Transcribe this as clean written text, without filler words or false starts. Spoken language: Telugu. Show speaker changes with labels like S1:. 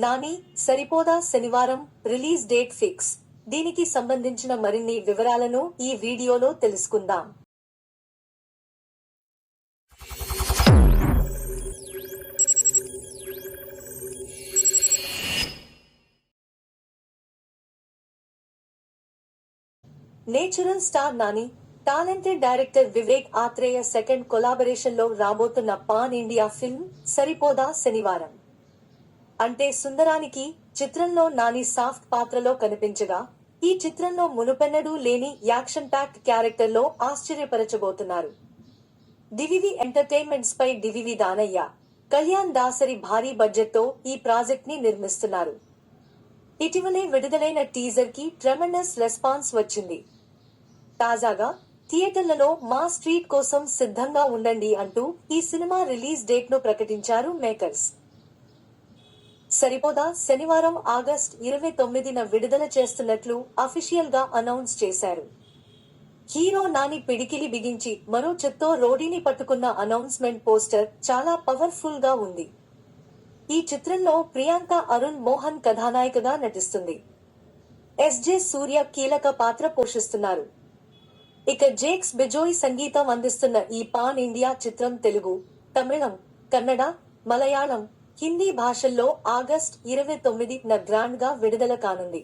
S1: నాని సరిపోదా శనివారం రిలీజ్ డేట్ ఫిక్స్. దీనికి సంబంధించిన మరిన్ని వివరాలను ఈ వీడియోలో తెలుసుకుందాం. Natural star Nani, talented director Vivek Athreya second collaboration లో రాబోతున్న పాన్ ఇండియా ఫిల్మ్ సరిపోదా శనివారం. అంటే సుందరానికి చిత్రంలో నాని సాఫ్ట్ పాత్రలో కనిపించగా, ఈ చిత్రంలో మునుపెన్నడూ లేని యాక్షన్ ప్యాక్డ్ క్యారెక్టర్ లో ఆశ్చర్యపరచబోతున్నారు. డివివి ఎంటర్టైన్మెంట్స్ పై డివివి దానయ్య, కళ్యాణ్ దాసరి భారీ బడ్జెట్ తో ఈ ప్రాజెక్ట్ ని నిర్మిస్తున్నారు. ఇటీవలే విడుదలైన టీజర్ కి ట్రెమెండస్ రెస్పాన్స్ వచ్చింది. తాజాగా థియేటర్లలో మాస్ ట్రీట్ కోసం సిద్ధంగా ఉండండి అంటూ ఈ సినిమా రిలీజ్ డేట్ ను ప్రకటించారు మేకర్స్. సరిపోదా శనివారం ఆగస్ట్ 29న విడుదల చేస్తున్నట్లు అఫీషియల్ గా అనౌన్స్ చేశారు. హీరో నాని పిడికిలి బిగించి మరో చెత్తో రోడీని పట్టుకున్న అనౌన్స్మెంట్ పోస్టర్ చాలా పవర్ఫుల్ గా ఉంది. ఈ చిత్రంలో ప్రియాంక అరుణ్ మోహన్ కథానాయికగా నటిస్తుంది. ఎస్జే సూర్య కీలక పాత్ర పోషిస్తున్నారు. ఇక జేక్స్ బెజోయ్ సంగీతం అందిస్తున్న ఈ పాన్ ఇండియా చిత్రం తెలుగు, తమిళం, కన్నడ, మలయాళం, హిందీ భాషల్లో ఆగస్ట్ 29న గ్రాండ్ గా విడుదల కానుంది.